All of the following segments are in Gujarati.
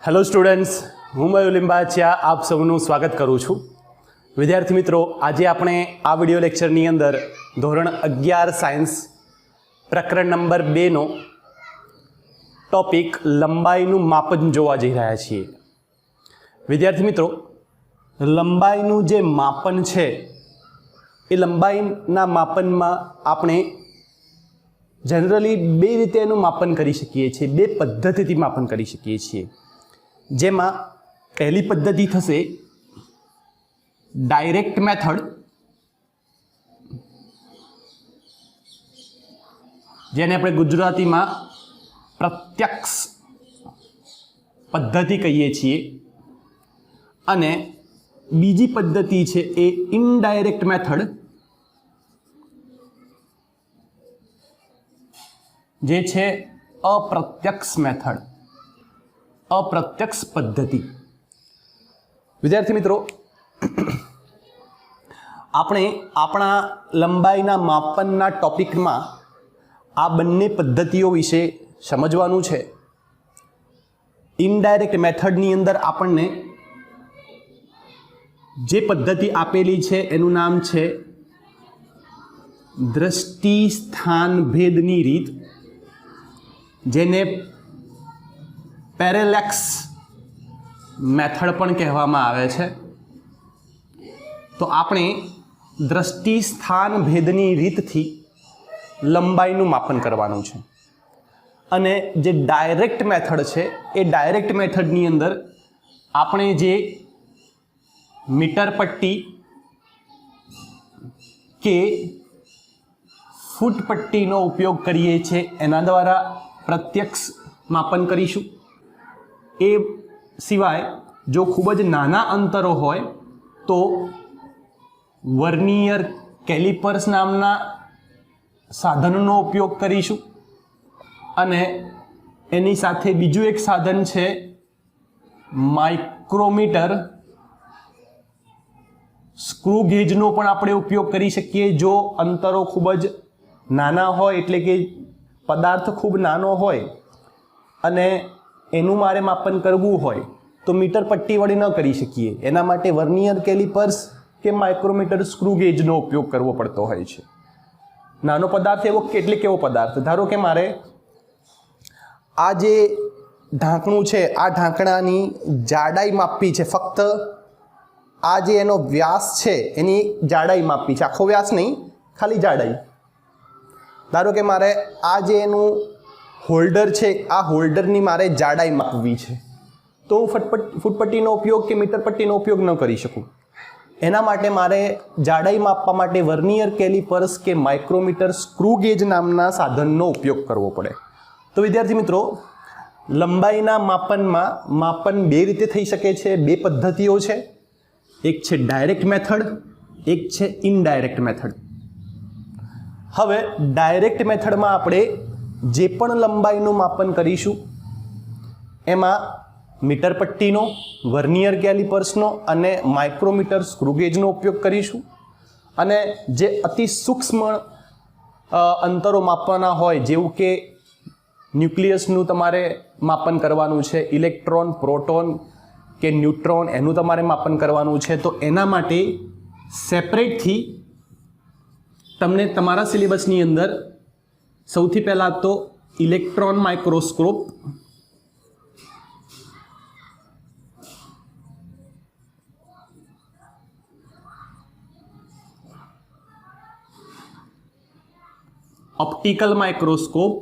હેલો સ્ટુડન્ટ્સ, હું મયુર લિંબાચિયા આપ સૌનું સ્વાગત કરું છું. વિદ્યાર્થી મિત્રો, આજે આપણે આ વિડિયો લેક્ચરની અંદર ધોરણ 11 સાયન્સ પ્રકરણ નંબર 2નો ટોપિક લંબાઈનું માપન જોવા જઈ રહ્યા છીએ. વિદ્યાર્થી મિત્રો, લંબાઈનું જે માપન છે એ લંબાઈના માપનમાં આપણે જનરલી બે રીતે એનું માપન કરી શકીએ છીએ, બે પદ્ધતિથી માપન કરી શકીએ છીએ. જેમાં પહેલી પદ્ધતિ થશે ડાયરેક્ટ મેથડ, જેને આપણે ગુજરાતીમાં પ્રત્યક્ષ પદ્ધતિ કહીએ છીએ, અને બીજી પદ્ધતિ છે એ ઇનડાયરેક્ટ મેથડ, જે છે અપ્રત્યક્ષ મેથડ, અપ્રત્યક્ષ પદ્ધતિ. વિદ્યાર્થી મિત્રો, આપણે આપણા લંબાઈના માપનના ટોપિકમાં આ બંને પદ્ધતિઓ વિશે સમજવાનું છે. ઇનડાયરેક્ટ મેથડની અંદર આપણને જે પદ્ધતિ આપેલી છે એનું નામ છે દ્રષ્ટિ સ્થાન ભેદની રીત, જેને પેરેલેક્સ મેથડ પણ કહેવામાં આવે છે. તો આપણે દ્રષ્ટિ સ્થાન ભેદની રીતથી લંબાઈનું માપન કરવાનું છે. અને જે ડાયરેક્ટ મેથડ છે એ ડાયરેક્ટ મેથડની અંદર આપણે જે મીટર પટ્ટી કે ફૂટ પટ્ટીનો ઉપયોગ કરીએ છીએ એના દ્વારા પ્રત્યક્ષ માપન કરીશું. એ સિવાય જો ખૂબ જ નાના અંતરો હોય તો વર્નિયર કેલિપર્સ નામના સાધનનો ઉપયોગ કરીશું. અને એની સાથે બીજું એક સાધન છે માઇક્રોમીટર, સ્ક્રૂ ગેજનો પણ આપણે ઉપયોગ કરી શકીએ. જો અંતરો ખૂબ જ નાના હોય, એટલે કે પદાર્થ ખૂબ નાનો હોય અને એનું મારે માપન કરવું હોય તો મીટર પટ્ટી વડે ન કરી શકીએ. એના માટે વર્નિયર કેલિપર્સ કે માઇક્રોમીટર, સ્ક્રૂ ગેજનો ઉપયોગ કરવો પડતો હોય છે. નાનો પદાર્થ એવો એટલે કેવો પદાર્થ, ધારો કે મારે આ જે ઢાંકણું છે, આ ઢાંકણાની જાડાઈ માપવી છે. ફક્ત આ જે એનો વ્યાસ છે એની જાડાઈ માપવી છે, આખો વ્યાસ નહીં, ખાલી જાડાઈ. ધારો કે મારે આ જે એનું હોલ્ડર છે, આ હોલ્ડરની મારે જાડાઈ માપવી છે, તો હું ફૂટપટ્ટીનો ઉપયોગ કે મીટર પટ્ટીનો ઉપયોગ ન કરી શકું. એના માટે મારે જાડાઈ માપવા માટે વર્નિયર કેલિપર્સ કે માઇક્રોમીટર, સ્ક્રૂ ગેજ નામના સાધનનો ઉપયોગ કરવો પડે. તો વિદ્યાર્થી મિત્રો, લંબાઈના માપનમાં માપન બે રીતે થઈ શકે છે, બે પદ્ધતિઓ છે. એક છે ડાયરેક્ટ મેથડ, એક છે ઇનડાયરેક્ટ મેથડ. હવે ડાયરેક્ટ મેથડમાં આપણે જે પણ લંબાઈનું માપન કરીશું એમાં મીટર પટ્ટીનો, વર્નિયર કેલિપર્સનો અને માઇક્રોમીટર, સ્ક્રૂ ગેજનો ઉપયોગ કરીશું. અને જે અતિ સૂક્ષ્મ અંતરો માપવાના હોય, જેવું કે ન્યુક્લિયસનું તમારે માપન કરવાનું છે, ઇલેક્ટ્રોન, પ્રોટોન કે ન્યુટ્રોન, એનું તમારે માપન કરવાનું છે, તો એના માટે સેપરેટથી તમને તમારા સિલેબસની અંદર સૌથી પહેલાં તો ઇલેક્ટ્રોન માઇક્રોસ્કોપ, ઓપ્ટિકલ માઇક્રોસ્કોપ,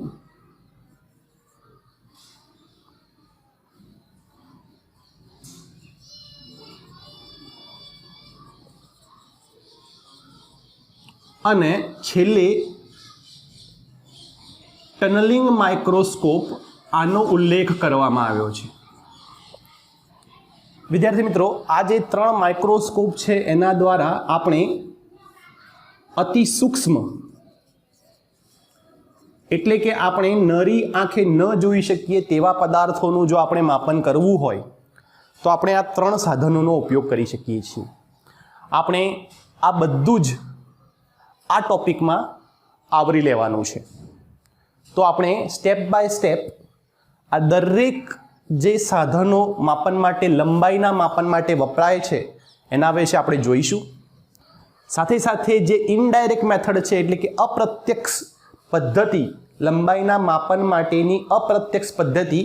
અને છેલ્લે ટનલિંગ માઇક્રોસ્કોપ આનો ઉલ્લેખ કરવામાં આવ્યો છે. વિદ્યાર્થી મિત્રો, આ જે 3 માઇક્રોસ્કોપ છે એના દ્વારા આપણે અતિ સૂક્ષ્મ, એટલે કે આપણે નરી આંખે ન જોઈ શકીએ તેવા પદાર્થોનું જો આપણે માપન કરવું હોય તો આપણે આ 3 સાધનોનો ઉપયોગ કરી શકીએ છીએ. આપણે આ બધું જ આ ટોપિકમાં આવરી લેવાનું છે. તો આપણે સ્ટેપ બાય સ્ટેપ આ દરેક જે સાધનો માપન માટે, લંબાઈના માપન માટે વપરાય છે એના વિશે આપણે જોઈશું. સાથે સાથે જે ઇનડાયરેક્ટ મેથડ છે એટલે કે અપ્રત્યક્ષ પદ્ધતિ, લંબાઈના માપન માટેની અપ્રત્યક્ષ પદ્ધતિ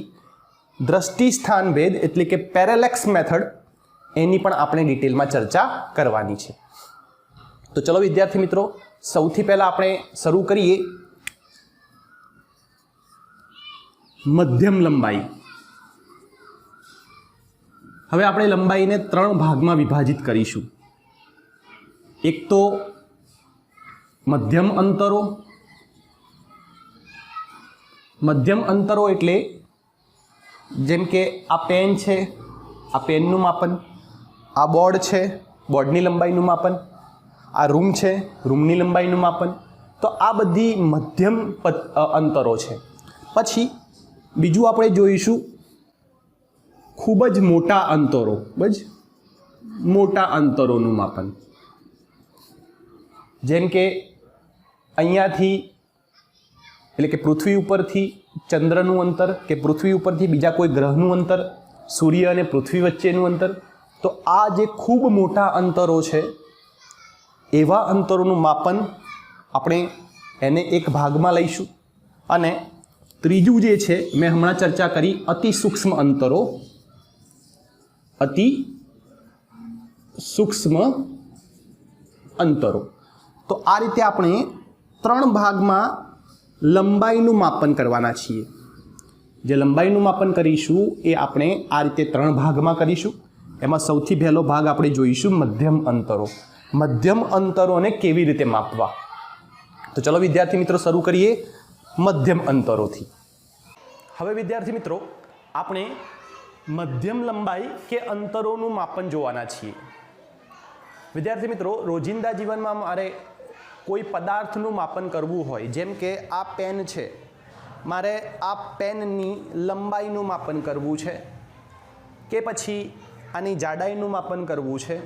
દ્રષ્ટિ સ્થાન ભેદ એટલે કે પેરેલેક્સ મેથડ, એની પણ આપણે ડિટેલમાં ચર્ચા કરવાની છે. તો ચલો વિદ્યાર્થી મિત્રો, સૌથી પહેલા આપણે શરૂ કરીએ મધ્યમ લંબાઈ. હવે આપણે લંબાઈને 3 ભાગમાં વિભાજિત કરીશું. એક તો મધ્યમ અંતરો. મધ્યમ અંતરો એટલે જેમ કે આ પેન છે, આ પેનનું માપન, આ બોર્ડ છે, બોર્ડની લંબાઈનું માપન, આ રૂમ છે, રૂમની લંબાઈનું માપન. તો આ બધી મધ્યમ અંતરો છે. પછી બીજું આપણે જોઈશું ખૂબ જ મોટા અંતરો, ખૂબ જ મોટા અંતરોનું માપન. જેમ કે અહીંયાથી એટલે કે પૃથ્વી ઉપરથી ચંદ્રનું અંતર, કે પૃથ્વી ઉપરથી બીજા કોઈ ગ્રહનું અંતર, સૂર્ય અને પૃથ્વી વચ્ચેનું અંતર. તો આ જે ખૂબ મોટા અંતરો છે એવા અંતરોનું માપન આપણે એને એક ભાગમાં લઈશું. અને ત્રીજું જે છે મેં હમણાં ચર્ચા કરી અતિ સૂક્ષ્મ અંતરો, અતિ સૂક્ષ્મ અંતરો. તો આ રીતે આપણે 3 ભાગમાં લંબાઈનું માપન કરવાના છીએ. જે લંબાઈનું માપન કરીશું એ આપણે આ રીતે 3 ભાગમાં કરીશું. એમાં સૌથી પહેલો ભાગ આપણે જોઈશું મધ્યમ અંતરો. મધ્યમ અંતરોને કેવી રીતે માપવા. તો ચલો વિદ્યાર્થી મિત્રો શરૂ કરીએ મધ્યમ અંતરોથી. હવે વિદ્યાર્થી મિત્રો આપણે મધ્યમ લંબાઈ કે અંતરોનું માપન જોવાના છીએ. વિદ્યાર્થી મિત્રો, રોજિંદા જીવનમાં મારે કોઈ પદાર્થનું માપન કરવું હોય, જેમ કે આ પેન છે, મારે આ પેનની લંબાઈનું માપન કરવું છે, કે પછી આની જાડાઈનું માપન કરવું છે.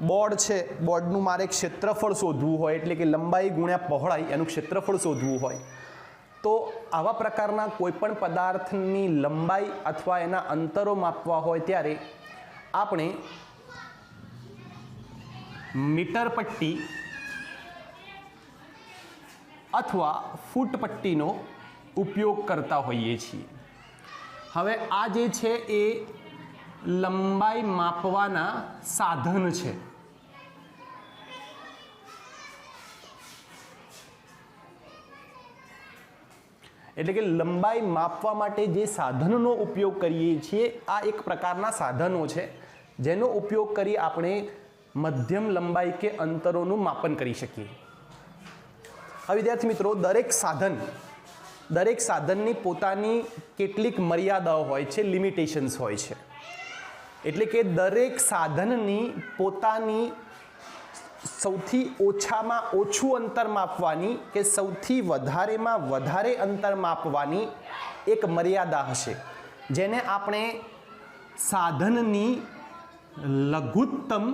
બોર્ડ છે, બોર્ડનું મારે ક્ષેત્રફળ શોધવું હોય, એટલે કે લંબાઈ ગુણ્યા પહોળાઈ એનું ક્ષેત્રફળ શોધવું હોય. તો આવા પ્રકારના કોઈપણ પદાર્થની લંબાઈ અથવા એના અંતરો માપવા હોય ત્યારે આપણે મીટર પટ્ટી અથવા ફૂટ પટ્ટીનો ઉપયોગ કરતા હોઈએ છીએ. હવે આ જે છે એ લંબાઈ માપવાના સાધન છે. એટલે કે લંબાઈ માપવા માટે જે સાધનનો ઉપયોગ કરીએ છીએ આ એક પ્રકારના સાધનો છે જેનો ઉપયોગ કરી આપણે મધ્યમ લંબાઈ કે અંતરોનું માપન કરી શકીએ. હવે વિદ્યાર્થી મિત્રો, દરેક સાધનની પોતાની કેટલીક મર્યાદાઓ હોય છે, લિમિટેશન્સ હોય છે. એટલે કે દરેક સાધનની પોતાની સૌથી ઓછામાં ઓછું અંતર માપવાની કે સૌથી વધારેમાં વધારે અંતર માપવાની એક મર્યાદા હશે, જેને આપણે સાધનની લઘુત્તમ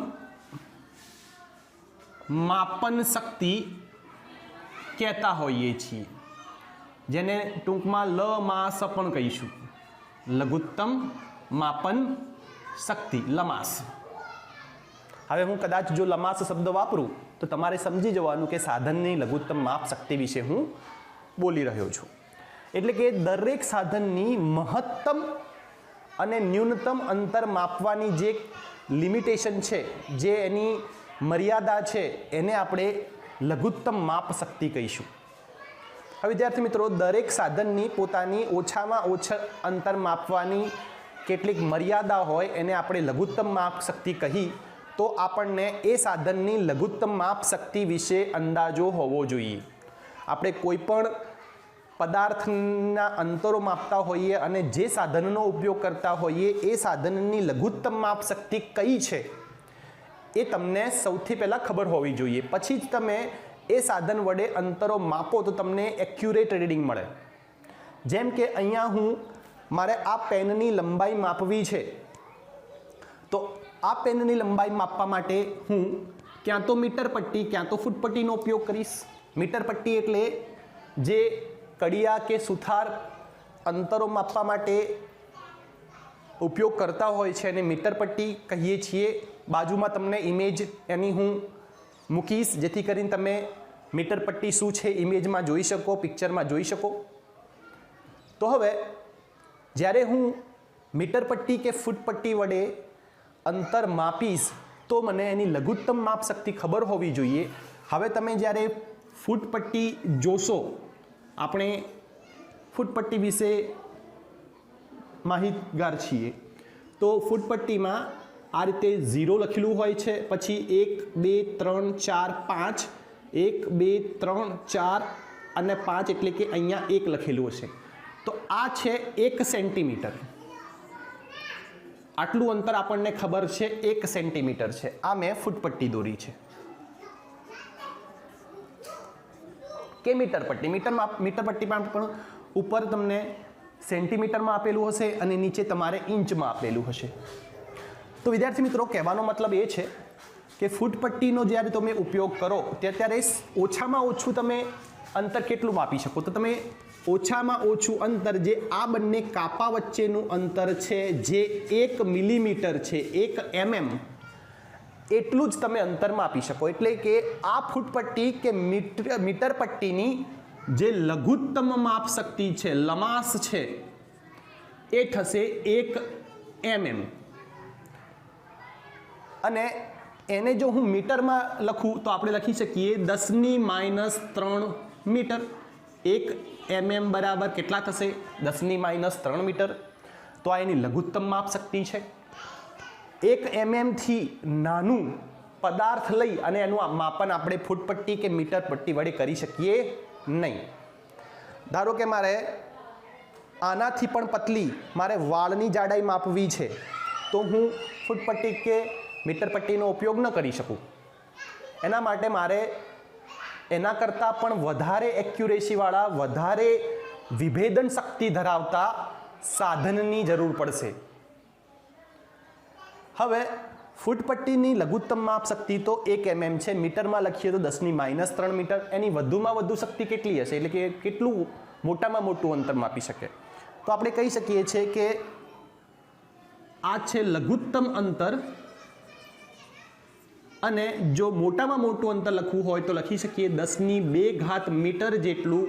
માપન શક્તિ કહેતા હોઈએ છીએ, જેને ટૂંકમાં લમાસ પણ કહીશું. લઘુત્તમ માપન શક્તિ, લમાસ. હવે હું કદાચ જો લમાસ શબ્દ વાપરું તો તમારે સમજી જવાનું કે સાધનની લઘુત્તમ માપ શક્તિ વિશે હું બોલી રહ્યો છું. એટલે કે દરેક સાધનની મહત્તમ અને ન્યૂનતમ અંતર માપવાની જે લિમિટેશન છે, જે એની મર્યાદા છે, એને આપણે લઘુત્તમ માપ શક્તિ કહીશું. હવે વિદ્યાર્થી મિત્રો, દરેક સાધનની પોતાની ઓછામાં ઓછા અંતર માપવાની કેટલીક મર્યાદા હોય એને આપણે લઘુત્તમ માપ શક્તિ કહી તો આપણને એ સાધનની લઘુત્તમ માપ શક્તિ વિશે અંદાજો હોવો જોઈએ. આપણે કોઈ પણ પદાર્થના અંતરો માપતા હોઈએ અને જે સાધનનો ઉપયોગ કરતા હોઈએ એ સાધનની લઘુત્તમ માપ શક્તિ કઈ છે એ તમને સૌથી પહેલાં ખબર હોવી જોઈએ. પછી જ તમે એ સાધન વડે અંતરો માપો તો તમને એક્યુરેટ રીડિંગ મળે. જેમ કે અહીંયા મારે આ પેનની લંબાઈ માપવી છે, તો આ પેનની લંબાઈ માપવા માટે હું ક્યાં તો મીટર પટ્ટી ક્યાં તો ફૂટ પટ્ટીનો ઉપયોગ કરીશ. મીટર પટ્ટી એટલે જે કડિયા કે સુથાર અંતરો માપવા માટે ઉપયોગ કરતા હોય છે અને મીટર પટ્ટી કહીએ છીએ. બાજુમાં તમને ઇમેજ એની હું મૂકીશ જેથી કરીને તમે મીટર પટ્ટી શું છે ઇમેજમાં જોઈ શકો, પિક્ચરમાં જોઈ શકો. તો હવે જ્યારે હું મીટર પટ્ટી કે ફૂટ પટ્ટી વડે અંતર માપીશ તો મને એની લઘુત્તમ માપ શક્તિ ખબર હોવી જોઈએ. હવે તમે જ્યારે ફૂટ પટ્ટી જોશો, આપણે ફૂટ પટ્ટી વિશે માહિતગાર છીએ, તો ફૂટ પટ્ટીમાં આ રીતે 0 લખેલું હોય છે, પછી 1 2 3 4 5, 1 2 3 4 અને 5 એટલે કે અહીંયા 1 લખેલું હશે. તો આ છે 1 સેન્ટીમીટર. આટલું અંતર આપણને ખબર છે 1 સેન્ટીમીટર છે. આ મેં ફૂટ પટ્ટી દોરી છે. કે મીટર પટ્ટી, મીટર પટ્ટીમાં પણ ઉપર તમને સેન્ટીમીટરમાં આપેલું હશે અને નીચે તમારે ઇંચમાં આપેલું હશે. તો વિદ્યાર્થી મિત્રો, કહેવાનો મતલબ એ છે કે ફૂટ પટ્ટીનો જ્યારે તમે ઉપયોગ કરો ત્યારે ઓછામાં ઓછું તમે અંતર કેટલું માપી શકો. તો તમે ઓછામાં ઓછું અંતર જે આ બંને કાપા વચ્ચેનું અંતર છે જે 1 મિલીમીટર છે, 1 mm, એટલું જ તમે અંતર માપી શકો. એટલે કે આ ફૂટ પટ્ટી કે મીટર પટ્ટીની જે લઘુત્તમ માપ શક્તિ છે, લમાસ છે, એ થશે 1 mm. અને એને જો હું મીટરમાં લખું તો આપણે લખી શકીએ 10⁻³ મીટર. 1 mm બરાબર કેટલા થશે? 10⁻³ મીટર. તો આ એની લઘુત્તમ માપ શક્તિ છે. 1 mm થી નાનું પદાર્થ લઈ અને એનું માપન આપણે ફૂટ પટ્ટી કે મીટર પટ્ટી વડે કરી શકીએ નહીં. ધારો કે મારે આનાથી પણ પતલી મારે વાળની જાડાઈ માપવી છે તો હું ફૂટ પટ્ટી કે મીટર પટ્ટીનો ઉપયોગ ન કરી શકું. એના માટે મારે એના કરતાં પણ વધારે એક્યુરેસીવાળા, વધારે વિભેદન શક્તિ ધરાવતા સાધનની જરૂર પડશે. હવે ફૂટ પટ્ટીની લઘુત્તમ માપ શક્તિ તો 1 mm છે. મીટરમાં લખીએ તો 10⁻³ મીટર. એની વધુમાં વધુ શક્તિ કેટલી હશે, એટલે કે કેટલું મોટામાં મોટું અંતર માપી શકે? તો આપણે કહી શકીએ છીએ કે આ છે લઘુત્તમ અંતર. અને જો મોટામાં મોટું અંતર લખવું હોય તો લખી શકીએ 10⁻² મીટર જેટલું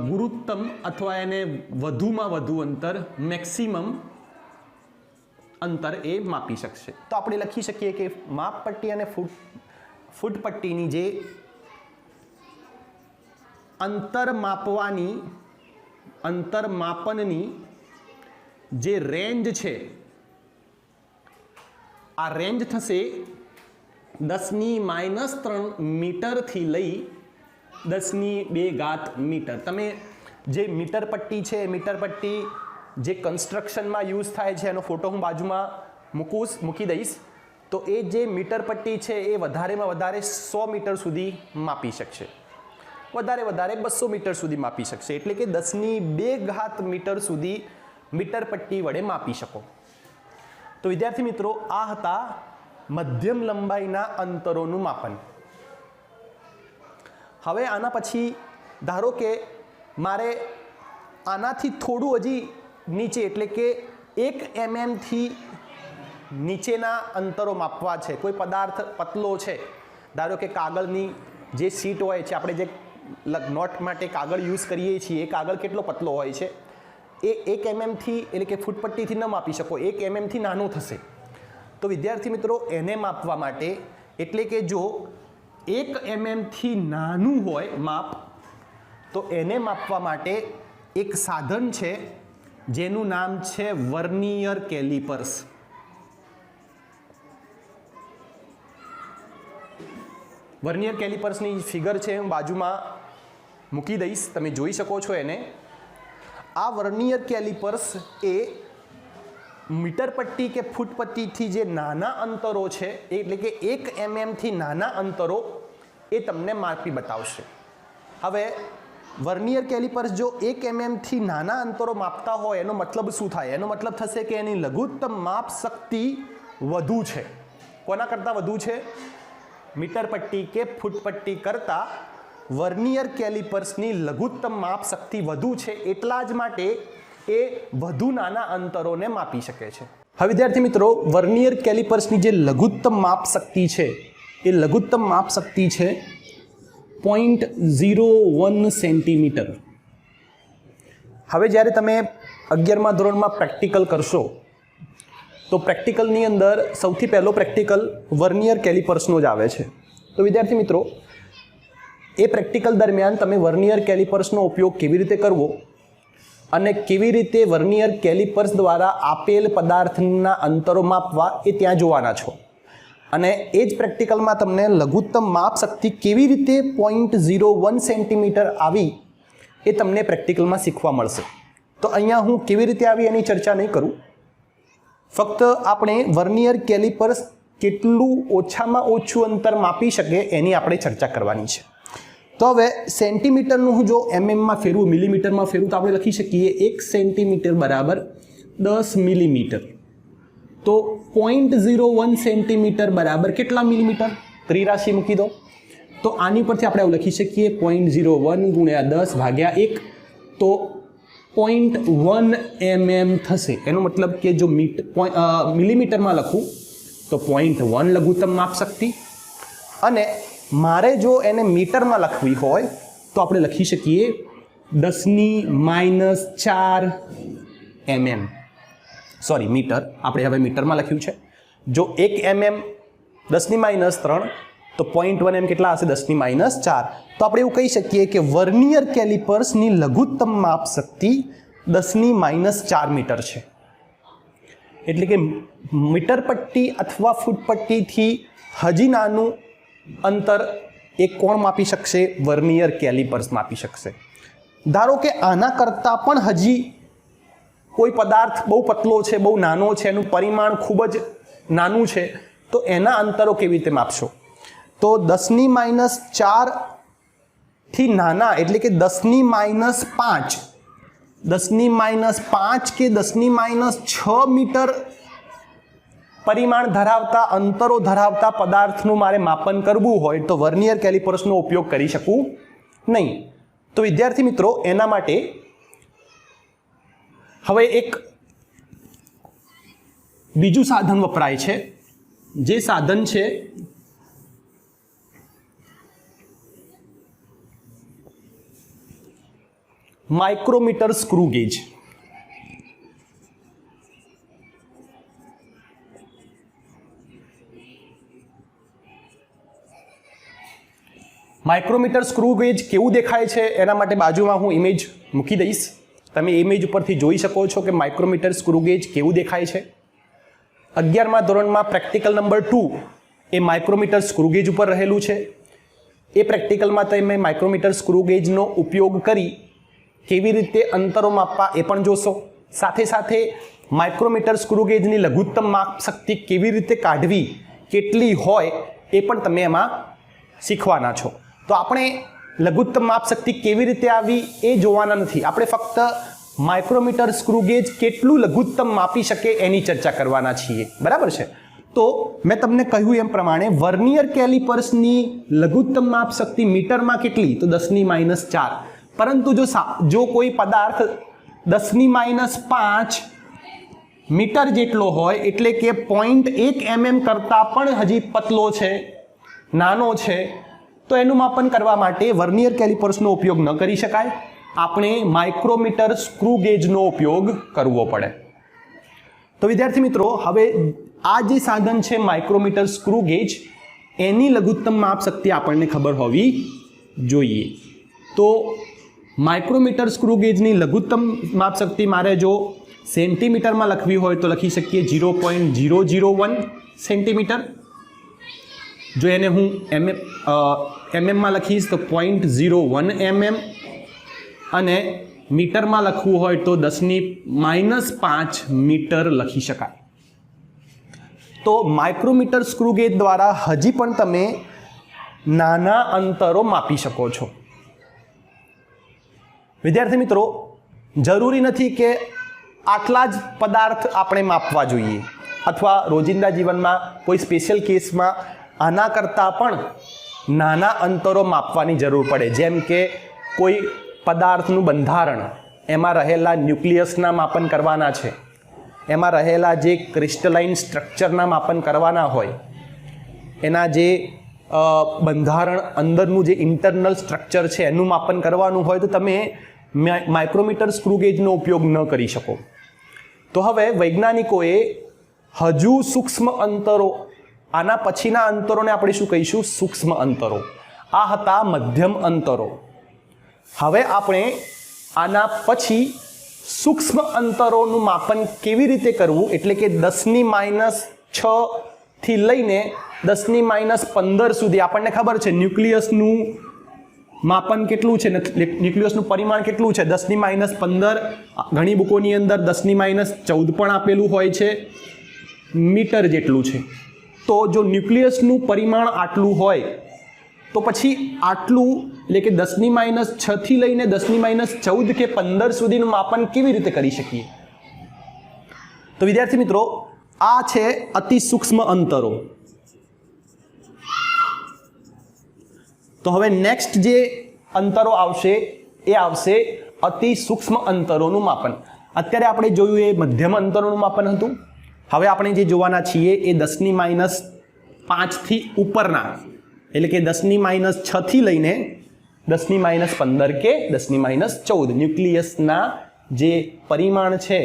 ગુરુત્તમ અથવા એને વધુમાં વધુ અંતર, મેક્સિમમ અંતર એ માપી શકશે. તો આપણે લખી શકીએ કે માપ પટ્ટી અને ફૂટ પટ્ટીની જે અંતર માપનની જે રેન્જ છે, આ રેન્જ થશે 10⁻³ મીટરથી લઈ 10⁻² મીટર. તમે જે મીટર પટ્ટી છે, મીટર પટ્ટી જે કન્સ્ટ્રક્શનમાં યુઝ થાય છે એનો ફોટો હું બાજુમાં મૂકી દઈશ. તો એ જે મીટર પટ્ટી છે એ વધારેમાં વધારે 100 મીટર સુધી માપી શકશે, વધારે 200 મીટર સુધી માપી શકશે. એટલે કે 10⁻² મીટર સુધી મીટર પટ્ટી વડે માપી શકો. તો વિદ્યાર્થી મિત્રો, આ હતા મધ્યમ લંબાઈના અંતરોનું માપન. હવે આના પછી ધારો કે મારે આનાથી થોડું હજી નીચે, એટલે કે 1 mm થી નીચેના અંતરો માપવા છે. કોઈ પદાર્થ પતલો છે, ધારો કે કાગળની જે શીટ હોય છે, આપણે જે નોટ માટે કાગળ યુઝ કરીએ છીએ, એ કાગળ કેટલો પતલો હોય છે, એ 1 mm થી, એટલે કે ફૂટ પટ્ટીથી ન માપી શકો, 1 mm થી નાનું થશે. તો વિદ્યાર્થી મિત્રો, એને માપવા માટે, એટલે કે જો 1 mm થી નાનું હોય માપ, તો એને માપવા માટે એક સાધન છે જેનું નામ છે વર્નિયર કેલિપર્સ. વર્નિયર કેલિપર્સની ફિગર છે હું બાજુમાં મૂકી દઈશ, તમે જોઈ શકો છો એને. આ વર્નિયર કેલિપર્સ એ મીટર પટ્ટી કે ફૂટ પટ્ટીથી જે નાના અંતરો છે, એટલે કે 1 mm થી નાના અંતરો, એ તમને માપી બતાવશે. હવે વર્નિયર કેલિપર્સ જો 1 mm થી નાના અંતરો માપતા હોય એનો મતલબ શું થાય? એનો મતલબ થશે કે એની લઘુત્તમ માપ શક્તિ વધુ છે. કોના કરતાં વધુ છે? મીટર પટ્ટી કે ફૂટ પટ્ટી કરતાં વર્નિયર કેલિપર્સની લઘુત્તમ માપ શક્તિ વધુ છે. એટલા જ માટે એ વધુ નાના અંતરોને માપી શકે છે. હવે વિદ્યાર્થી મિત્રો, વર્નિયર કેલિપર્સની જે લઘુત્તમ માપ શક્તિ છે એ લઘુત્તમ માપ શક્તિ છે 0.01 સેન્ટીમીટર. હવે જ્યારે તમે 11મા ધોરણમાં પ્રેક્ટિકલ કરશો તો પ્રેક્ટિકલની અંદર સૌથી પહેલો પ્રેક્ટિકલ વર્નિયર કેલિપર્સનો જ આવે છે. તો વિદ્યાર્થી મિત્રો, એ પ્રેક્ટિકલ દરમિયાન તમે વર્નિયર કેલિપર્સનો ઉપયોગ કેવી રીતે કરવો અને કેવી રીતે વર્નિયર કેલિપર્સ દ્વારા આપેલ પદાર્થના અંતરો માપવા એ ત્યાં જોવાના છો. અને એ જ પ્રેક્ટિકલમાં તમને લઘુત્તમ માપ શક્તિ કેવી રીતે 0.01 સેન્ટીમીટર આવી એ તમને પ્રેક્ટિકલમાં શીખવા મળશે. તો અહીંયા હું કેવી રીતે આવી એની ચર્ચા નહીં કરું, ફક્ત આપણે વર્નિયર કેલિપર્સ કેટલું ઓછામાં ઓછું અંતર માપી શકે એની આપણે ચર્ચા કરવાની છે. તો હવે સેન્ટીમીટરનું હું જો એમએમમાં ફેરવું, મિલીમીટરમાં ફેરવું, તો આપણે લખી શકીએ 1 સેન્ટીમીટર બરાબર 10 મિલીમીટર. તો 0.01 સેન્ટીમીટર બરાબર કેટલા મિલીમીટર? ત્રિરાશિ મૂકી દો. તો આની પરથી આપણે લખી શકીએ 0.01 ગુણ્યા 10 ભાગ્યા 1, તો 0.1 mm થશે. એનો મતલબ કે જો મિલીમીટરમાં લખું તો 0.1 લઘુત્તમ માપ શક્તિ, અને મારે જો એને મીટરમાં લખવી હોય તો આપણે લખી શકીએ 10⁻⁴ mm. Sorry, metre. આપણે હવે મીટરમાં લખ્યું છે. જો 1 mm 10⁻³ તો 0.1 mm કેટલા હશે? 10⁻⁴. તો આપણે એવું કહી શકીએ કે વર્નિયર કેલિપર્સની લઘુત્તમ માપ શક્તિ 10⁻⁴ મીટર છે. એટલે કે મીટર પટ્ટી અથવા ફૂટ પટ્ટીથી હજી નાનું અંતર એક કોણ માપી શકશે? વર્નિયર કેલિપર્સ માપી શકશે. ધારો કે આના કરતાં પણ હજી કોઈ પદાર્થ બહુ પતલો છે, બહુ નાનો છે, એનું પરિમાણ ખૂબ જ નાનું છે, તો એના અંતરો કેવી રીતે માપશો? તો 10⁻⁴ થી નાના એટલે કે 10⁻⁵, 10⁻⁵ કે 10⁻⁶ મીટર પરિમાણ ધરાવતા અંતરો ધરાવતા પદાર્થનું મારે માપન કરવું હોય તો વર્નિયર કેલિપર્સનો ઉપયોગ કરી શકું નહીં. તો વિદ્યાર્થી મિત્રો, એના માટે હવે એક બીજું સાધન વપરાય છે, જે સાધન છે micrometer screw gauge. Micrometer screw gauge કેવું દેખાય છે એના માટે બાજુમાં હું ઇમેજ મૂકી દઈશ. તમે ઇમેજ ઉપરથી જોઈ શકો છો કે માઇક્રોમીટર સ્ક્રૂ ગેજ કેવું દેખાય છે. 11મા ધોરણમાં પ્રેક્ટિકલ નંબર 2 એ માઇક્રોમીટર સ્ક્રૂ ગેજ ઉપર રહેલું છે. એ પ્રેક્ટિકલમાં તમે માઇક્રોમીટર સ્ક્રૂ ગેજનો ઉપયોગ કરી કેવી રીતે અંતરો માપવા એ પણ જોશો. સાથે સાથે માઇક્રોમીટર સ્ક્રૂ ગેજની લઘુત્તમ માપ શક્તિ કેવી રીતે કાઢવી, કેટલી હોય એ પણ તમે એમાં શીખવાના છો. તો આપણે લઘુત્તમ માપ શક્તિ કેવી રીતે આવી એ જોવાના નથી, આપણે ફક્ત માઇક્રોમીટર સ્ક્રૂ ગેજ કેટલું લઘુત્તમ માપી શકે એની ચર્ચા કરવાના છીએ. બરાબર છે? તો મેં તમને કહ્યું એમ પ્રમાણે વર્નિયર કેલિપર્સની લઘુત્તમ માપ શક્તિ મીટરમાં કેટલી? તો 10⁻⁴. પરંતુ જો કોઈ પદાર્થ 10⁻⁵ મીટર જેટલો હોય, એટલે કે 0.1 mm કરતાં પણ હજી પતલો છે, નાનો છે, તો એનું માપન કરવા માટે વર્નિયર કેલિપર્સનો ઉપયોગ ન કરી શકાય. આપણે માઇક્રોમીટર સ્ક્રૂ ગેજનો ઉપયોગ કરવો પડે. તો વિદ્યાર્થી મિત્રો, હવે આ જે સાધન છે માઇક્રોમીટર સ્ક્રૂ ગેજ, એની લઘુત્તમ માપ શક્તિ આપણને ખબર હોવી જોઈએ. તો માઇક્રોમીટર સ્ક્રૂ ગેજની લઘુત્તમ માપ શક્તિ મારે જો સેન્ટીમીટરમાં લખવી હોય તો લખી શકીએ 0.001 સેન્ટીમીટર. જો એને હું એમએમમાં લખીશ તો 0.01 mm, અને મીટરમાં લખવું હોય તો 10⁻⁵ મીટર લખી શકાય. તો માઇક્રોમીટર સ્ક્રૂ ગેજ દ્વારા હજી પણ તમે નાના અંતરો માપી શકો છો. વિદ્યાર્થી મિત્રો, જરૂરી નથી કે આટલા જ પદાર્થ આપણે માપવા જોઈએ, અથવા રોજિંદા જીવનમાં કોઈ સ્પેશિયલ કેસમાં આના કરતાં પણ નાના અંતરો માપવાની જરૂર પડે. જેમ કે કોઈ પદાર્થનું બંધારણ, એમાં રહેલા ન્યુક્લિયસના માપન કરવાના છે, એમાં રહેલા જે ક્રિસ્ટલાઇન સ્ટ્રક્ચરના માપન કરવાના હોય, એના જે બંધારણ અંદરનું જે ઇન્ટરનલ સ્ટ્રક્ચર છે એનું માપન કરવાનું હોય તો તમે માઇક્રોમીટર સ્ક્રૂ ગેજનો ઉપયોગ ન કરી શકો. તો હવે વૈજ્ઞાનિકોએ હજુ સૂક્ષ્મ અંતરો, આના પછીના અંતરોને આપણે શું કહીશું? સૂક્ષ્મ અંતરો. આ હતા મધ્યમ અંતરો. હવે આપણે આના પછી સૂક્ષ્મ અંતરોનું માપન કેવી રીતે કરવું, એટલે કે 10⁻6 થી લઈને 10⁻15 સુધી આપણને ખબર છે ન્યુક્લિયસનું માપન કેટલું છે, ન્યુક્લિયસનું પરિમાણ કેટલું છે? 10⁻15. ઘણી બુકોની અંદર 10⁻14 પણ આપેલું હોય છે, મીટર જેટલું છે. તો જો ન્યુક્લિયસનું પરિમાણ આટલું હોય તો પછી આટલું એટલે કે 10⁻6 થી લઈને 10⁻14 કે 15 સુધીનું માપન કેવી રીતે કરી શકીએ? તો વિદ્યાર્થી મિત્રો, આ છે અતિ સૂક્ષ્મ અંતરો. તો હવે નેક્સ્ટ જે અંતરો આવશે એ આવશે અતિ સૂક્ષ્મ અંતરોનું માપન. અત્યારે આપણે જોયું એ મધ્યમ અંતરોનું માપન હતું. હવે આપણે જે જોવાના છીએ એ 10⁻5 થી ઉપરના, એટલે કે 10⁻6 થી લઈને 10⁻15 કે 10⁻14 ન્યુક્લિયસના જે પરિમાણ છે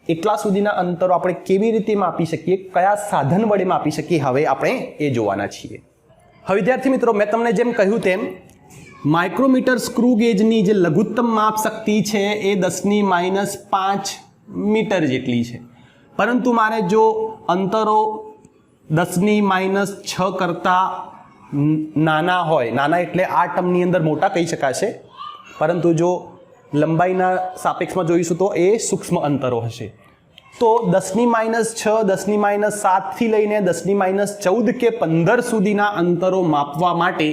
એટલા સુધીના અંતરો આપણે કેવી રીતે માપી શકીએ, કયા સાધન વડે માપી શકીએ, હવે આપણે એ જોવાના છીએ. હવે વિદ્યાર્થી મિત્રો, મેં તમને જેમ કહ્યું તેમ માઇક્રોમીટર સ્ક્રૂ ગેજની જે લઘુત્તમ માપ શક્તિ છે એ 10⁻5 મીટર જેટલી છે. પરંતુ મારે જો અંતરો 10⁻6 કરતાં નાના હોય, નાના એટલે આ ટર્મની અંદર મોટા કહી શકાશે, પરંતુ જો લંબાઈના સાપેક્ષમાં જોઈશું તો એ સૂક્ષ્મ અંતરો હશે. તો 10⁻6, 10⁻7 થી લઈને 10⁻14 કે 15 સુધીના અંતરો માપવા માટે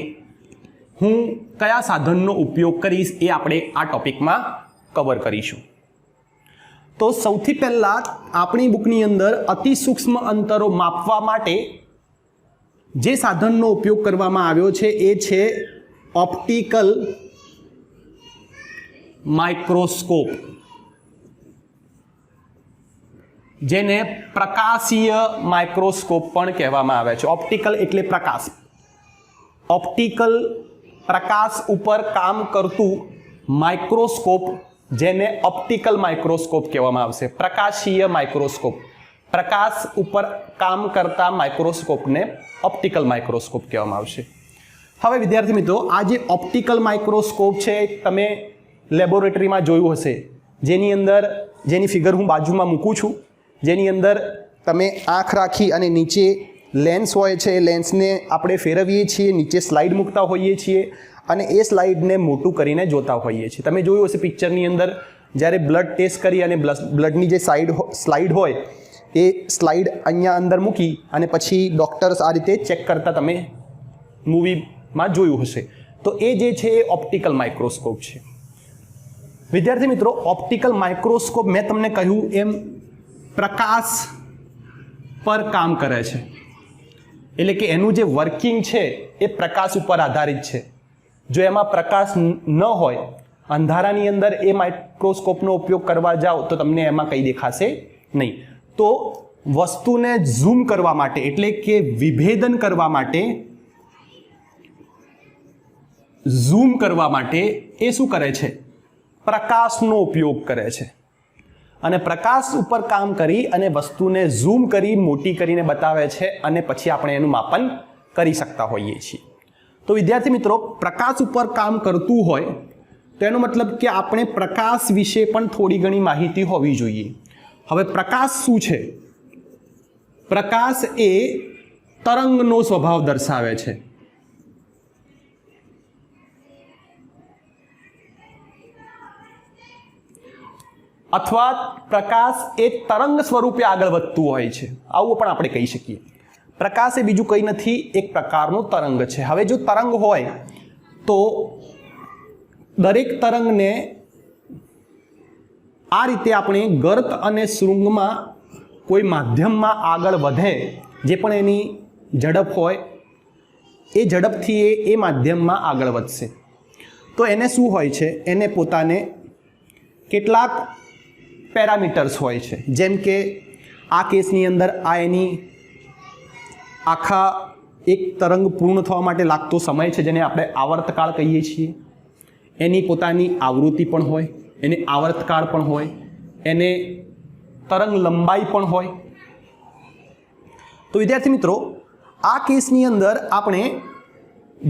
હું કયા સાધનનો ઉપયોગ કરીશ એ આપણે આ ટોપિકમાં કવર કરીશું. તો સૌથી પહેલાં આપણી બુકની અંદર અતિ સૂક્ષ્મ અંતરો માપવા માટે જે સાધનનો ઉપયોગ કરવામાં આવ્યો છે એ છે ઓપ્ટિકલ માઇક્રોસ્કોપ, જેને પ્રકાશીય માઇક્રોસ્કોપ પણ કહેવામાં આવે છે. ઓપ્ટિકલ એટલે પ્રકાશ. ઓપ્ટિકલ પ્રકાશ ઉપર કામ કરતું માઇક્રોસ્કોપ, જેને ઓપ્ટિકલ માઇક્રોસ્કોપ કહેવામાં આવશે. પ્રકાશીય માઇક્રોસ્કોપ, પ્રકાશ ઉપર કામ કરતા માઇક્રોસ્કોપને ઓપ્ટિકલ માઇક્રોસ્કોપ કહેવામાં આવશે. હવે વિદ્યાર્થી મિત્રો, આ જે ઓપ્ટિકલ માઇક્રોસ્કોપ છે તમે લેબોરેટરીમાં જોયું હશે, જેની અંદર, જેની ફિગર હું બાજુમાં મૂકું છું, જેની અંદર તમે આંખ રાખી અને નીચે લેન્સ હોય છે, એ લેન્સને આપણે ફેરવીએ છીએ, નીચે સ્લાઇડ મૂકતા હોઈએ છીએ અને એ સ્લાઇડને મોટું કરીને જોતા હોઈએ છીએ. તમે જોયું હશે પિક્ચરની અંદર, જ્યારે બ્લડ ટેસ્ટ કરી અને બ્લડની જે સ્લાઇડ હોય એ સ્લાઇડ અહીંયા અંદર મૂકી અને પછી ડૉક્ટર્સ આ રીતે ચેક કરતા તમે મૂવીમાં જોયું હશે. તો એ જે છે એ ઓપ્ટિકલ માઇક્રોસ્કોપ છે. વિદ્યાર્થી મિત્રો, ઓપ્ટિકલ માઇક્રોસ્કોપ મેં તમને કહ્યું એમ પ્રકાશ પર કામ કરે છે, એટલે કે એનું જે વર્કિંગ છે એ પ્રકાશ ઉપર આધારિત છે. જો એમાં પ્રકાશ ન હોય, અંધારાની અંદર એ માઇક્રોસ્કોપનો ઉપયોગ કરવા જાઓ તો તમને એમાં કંઈ દેખાશે નહીં. તો વસ્તુને ઝૂમ કરવા માટે, એટલે કે વિભેદન કરવા માટે, ઝૂમ કરવા માટે એ શું કરે છે? પ્રકાશનો ઉપયોગ કરે છે. અને પ્રકાશ ઉપર કામ કરી અને વસ્તુને ઝૂમ કરી મોટી કરીને બતાવે છે અને પછી આપણે એનું માપન કરી શકતા હોઈએ છીએ. તો વિદ્યાર્થી મિત્રો, પ્રકાશ ઉપર કામ કરતું હોય તો એનો મતલબ કે આપણે પ્રકાશ વિશે પણ થોડી ઘણી માહિતી હોવી જોઈએ. હવે પ્રકાશ શું છે? પ્રકાશ એ તરંગનો સ્વભાવ દર્શાવે છે. અથવા પ્રકાશ એ તરંગ સ્વરૂપે આગળ વધતું હોય છે, આવું પણ આપણે કહી શકીએ. પ્રકાશ એ બીજું કંઈ નથી, એક પ્રકારનું તરંગ છે. હવે જો તરંગ હોય તો દરેક તરંગને આ રીતે આપણે ગર્ત અને શૃંગમાં કોઈ માધ્યમમાં આગળ વધે, જે પણ એની ઝડપ હોય એ ઝડપથી એ માધ્યમમાં આગળ વધશે. તો એને શું હોય છે? એને પોતાને કેટલાક પેરામીટર્સ હોય છે, જેમ કે આ કેસની અંદર આ એની આખા એક તરંગ પૂર્ણ થવા માટે લાગતો સમય છે, જેને આપણે આવર્તકાળ કહીએ છીએ. એની પોતાની આવૃત્તિ પણ હોય, એને આવર્તકાળ પણ હોય, એને તરંગ લંબાઈ પણ હોય. તો વિદ્યાર્થી મિત્રો, આ કેસની અંદર આપણે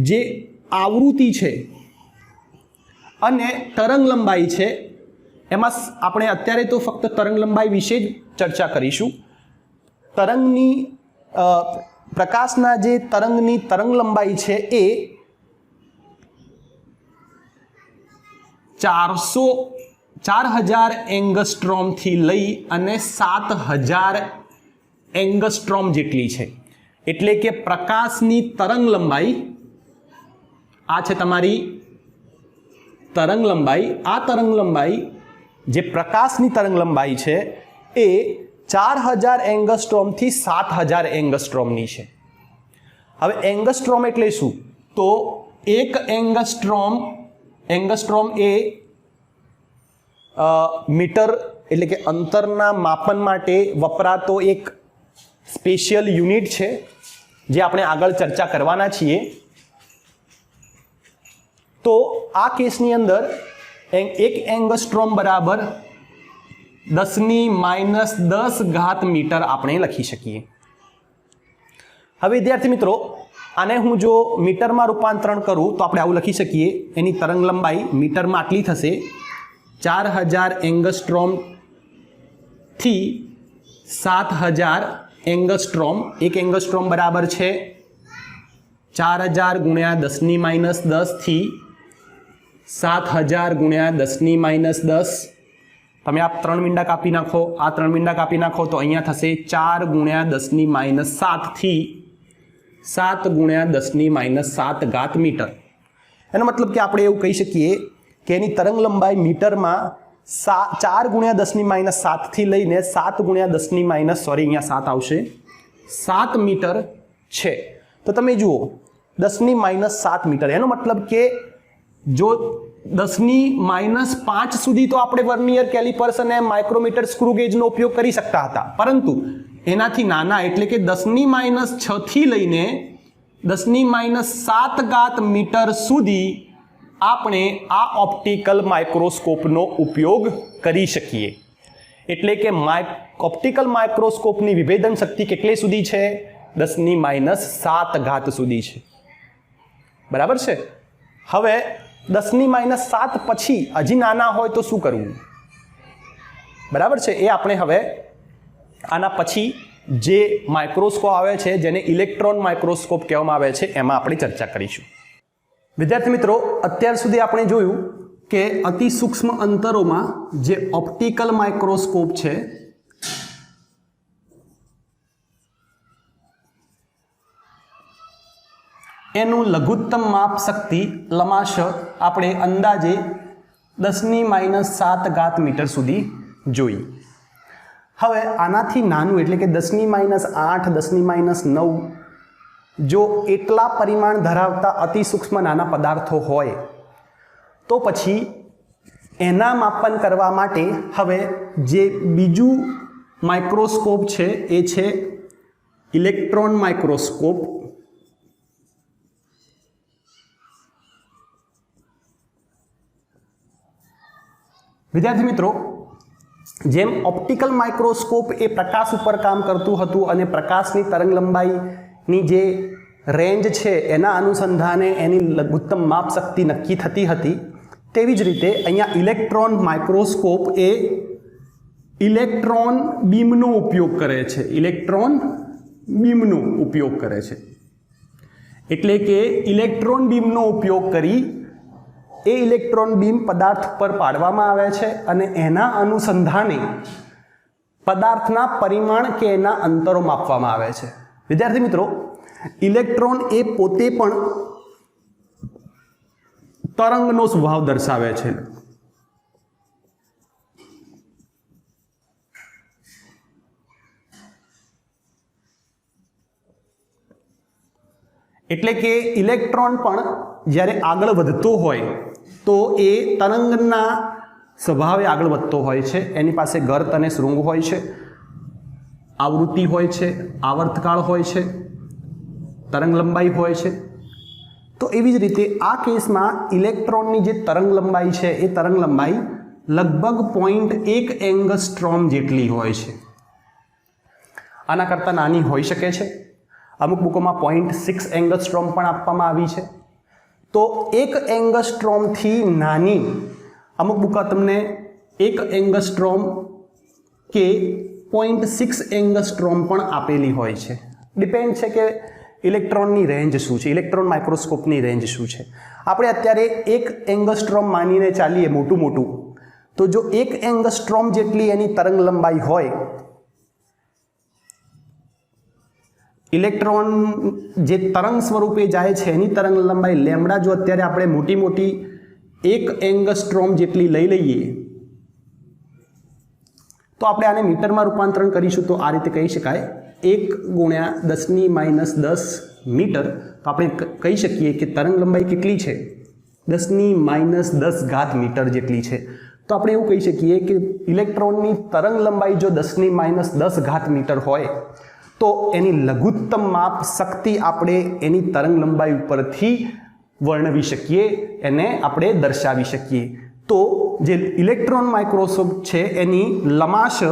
જે આવૃત્તિ છે અને તરંગ લંબાઈ છે એમાં આપણે અત્યારે તો ફક્ત તરંગ લંબાઈ વિશે જ ચર્ચા કરીશું. તરંગની પ્રકાશના જે તરંગની તરંગ લંબાઈ છે એ 4000 એંગસ્ટ્રોમથી લઈ અને 7000 એંગસ્ટ્રોમ જેટલી છે. એટલે કે પ્રકાશની તરંગ લંબાઈ આ છે તમારી તરંગ લંબાઈ. આ તરંગ લંબાઈ જે પ્રકાશની તરંગ લંબાઈ છે એ 4000 એંગસ્ટ્રોમથી 7000 એંગસ્ટ્રોમની છે. હવે એંગસ્ટ્રોમ એટલે શું? તો એક એંગસ્ટ્રોમ એ મીટર એટલે કે અંતરના માપન માટે વપરાતો એક સ્પેશિયલ યુનિટ છે, જે આપણે આગળ ચર્ચા કરવાના છીએ. તો આ કેસની અંદર એક એંગસ્ટ્રોમ બરાબર 10⁻10 મીટર આપણે લખી શકીએ. હવે વિદ્યાર્થી મિત્રો, આને હું જો મીટરમાં રૂપાંતરણ કરું તો આપણે આવું લખી શકીએ, એની તરંગ લંબાઈ મીટરમાં આટલી થશે, 4000 એંગસ્ટ્રોમથી 7000 એંગસ્ટ્રોમ. એક એંગસ્ટ્રોમ બરાબર છે 4000 × 10⁻10 થી 7000 × 10⁻10. તમે આ 3 મીંડા કાપી નાખો, આ 3 મીંડા કાપી નાખો તો અહીંયા થશે 4 × 10⁻7 થી 7 × 10⁻7 મીટર. એનો મતલબ કે આપણે એવું કહી શકીએ કે એની તરંગ લંબાઈ મીટરમાં 4 × 10⁻7 થી લઈને 7 × 10⁻, સોરી અહીંયા 7 આવશે, 7 મીટર છે. તો તમે જુઓ 10⁻7 મીટર, એનો મતલબ કે જો 10⁻5 સુધી તો આપણે વર્નિયર કેલિપર્સ અને માઇક્રોમીટર સ્ક્રૂ ગેજનો ઉપયોગ કરી શકતા હતા, પરંતુ એનાથી નાના એટલે કે 10⁻6 થી લઈને 10⁻7 મીટર સુધી આપણે આ ઓપ્ટિકલ માઇક્રોસ્કોપનો ઉપયોગ કરી શકીએ. એટલે કે ઓપ્ટિકલ માઇક્રોસ્કોપની વિભેદન શક્તિ કેટલી સુધી છે? 10⁻7 સુધી છે. બરાબર છે. હવે 10⁻7 પછી હજી નાના હોય તો શું કરવું? બરાબર છે. એ આપણે હવે આના પછી જે માઇક્રોસ્કોપ આવે છે, જેને ઇલેક્ટ્રોન માઇક્રોસ્કોપ કહેવામાં આવે છે, એમાં આપણે ચર્ચા કરીશું. વિદ્યાર્થી મિત્રો, અત્યાર સુધી આપણે જોયું કે અતિ સૂક્ષ્મ અંતરોમાં જે ઓપ્ટિકલ માઇક્રોસ્કોપ છે એનું લઘુત્તમ માપ શક્તિ લમાશ આપણે અંદાજે 10⁻7 મીટર સુધી જોઈ. હવે આનાથી નાનું એટલે કે 10⁻8 10⁻9 જો એટલા પરિમાણ ધરાવતા અતિ સૂક્ષ્મ નાના પદાર્થો હોય તો પછી એના માપન કરવા માટે હવે જે બીજું માઇક્રોસ્કોપ છે એ છે ઇલેક્ટ્રોન માઇક્રોસ્કોપ. વિદ્યાર્થી મિત્રો, જેમ ઓપ્ટિકલ માઇક્રોસ્કોપ એ પ્રકાશ ઉપર કામ કરતું હતું અને પ્રકાશની તરંગ લંબાઈની જે રેન્જ છે એના અનુસંધાને એની લઘુત્તમ માપ શક્તિ નક્કી થતી હતી, તેવી જ રીતે અહીંયા ઇલેક્ટ્રોન માઇક્રોસ્કોપ એ ઇલેક્ટ્રોન બીમનો ઉપયોગ કરે છે. ઇલેક્ટ્રોન બીમનો ઉપયોગ કરે છે એટલે કે ઇલેક્ટ્રોન બીમનો ઉપયોગ કરી એ ઇલેક્ટ્રોન બીમ પદાર્થ પર પાડવામાં આવે છે અને એના અનુસંધાને પદાર્થના પરિમાણ કે એના અંતરો માપવામાં આવે છે. વિદ્યાર્થી મિત્રો, ઇલેક્ટ્રોન એ પોતે પણ તરંગનો સ્વભાવ દર્શાવે છે. એટલે કે ઇલેક્ટ્રોન પણ જ્યારે આગળ વધતો હોય તો એ તરંગના સ્વભાવે આગળ વધતો હોય છે, એની પાસે ગર્ત અને શૃંગ હોય છે, આવૃત્તિ હોય છે, આવર્તકાળ હોય છે, તરંગ લંબાઈ હોય છે. તો એવી જ રીતે આ કેસમાં ઇલેક્ટ્રોનની જે તરંગ લંબાઈ છે એ તરંગ લંબાઈ લગભગ 0.1 એંગસ્ટ્રોમ જેટલી હોય છે. આના કરતાં નાની હોઈ શકે છે. અમુક બુકોમાં 0.6 એંગસ્ટ્રોમ પણ આપવામાં આવી છે. તો 1 એંગસ્ટ્રોમથી નાની અમુક બુકો તમને 1 એંગસ્ટ્રોમ કે 0.6 એંગસ્ટ્રોમ પણ આપેલી હોય છે. ડિપેન્ડ છે કે ઇલેક્ટ્રોનની રેન્જ શું છે, ઇલેક્ટ્રોન માઇક્રોસ્કોપની રેન્જ શું છે. આપણે અત્યારે 1 એંગસ્ટ્રોમ માનીને ચાલીએ મોટું, તો જો 1 એંગસ્ટ્રોમ જેટલી એની તરંગ લંબાઈ હોય, ઇલેક્ટ્રોન જે તરંગ સ્વરૂપે જાય છે એની તરંગ લંબાઈ લેમ્ડા જો અત્યારે આપણે મોટી 1 એંગસ્ટ્રોમ જેટલી લઈ લઈએ તો આપણે આને મીટરમાં રૂપાંતરણ કરીશું તો આ રીતે કહી શકાય 1 × 10⁻10 મીટર. તો આપણે કહી શકીએ કે તરંગ લંબાઈ કેટલી છે, 10⁻10 મીટર જેટલી છે. તો આપણે એવું કહી શકીએ કે ઇલેક્ટ્રોનની તરંગ લંબાઈ જો 10⁻10 મીટર હોય તો એની લઘુત્તમ માપ શક્તિ આપણે એની તરંગ લંબાઈ ઉપરથી વર્ણવી શકીએ, એને આપણે દર્શાવી શકીએ. તો જે ઇલેક્ટ્રોન માઇક્રોસ્કોપ છે એની લમાશ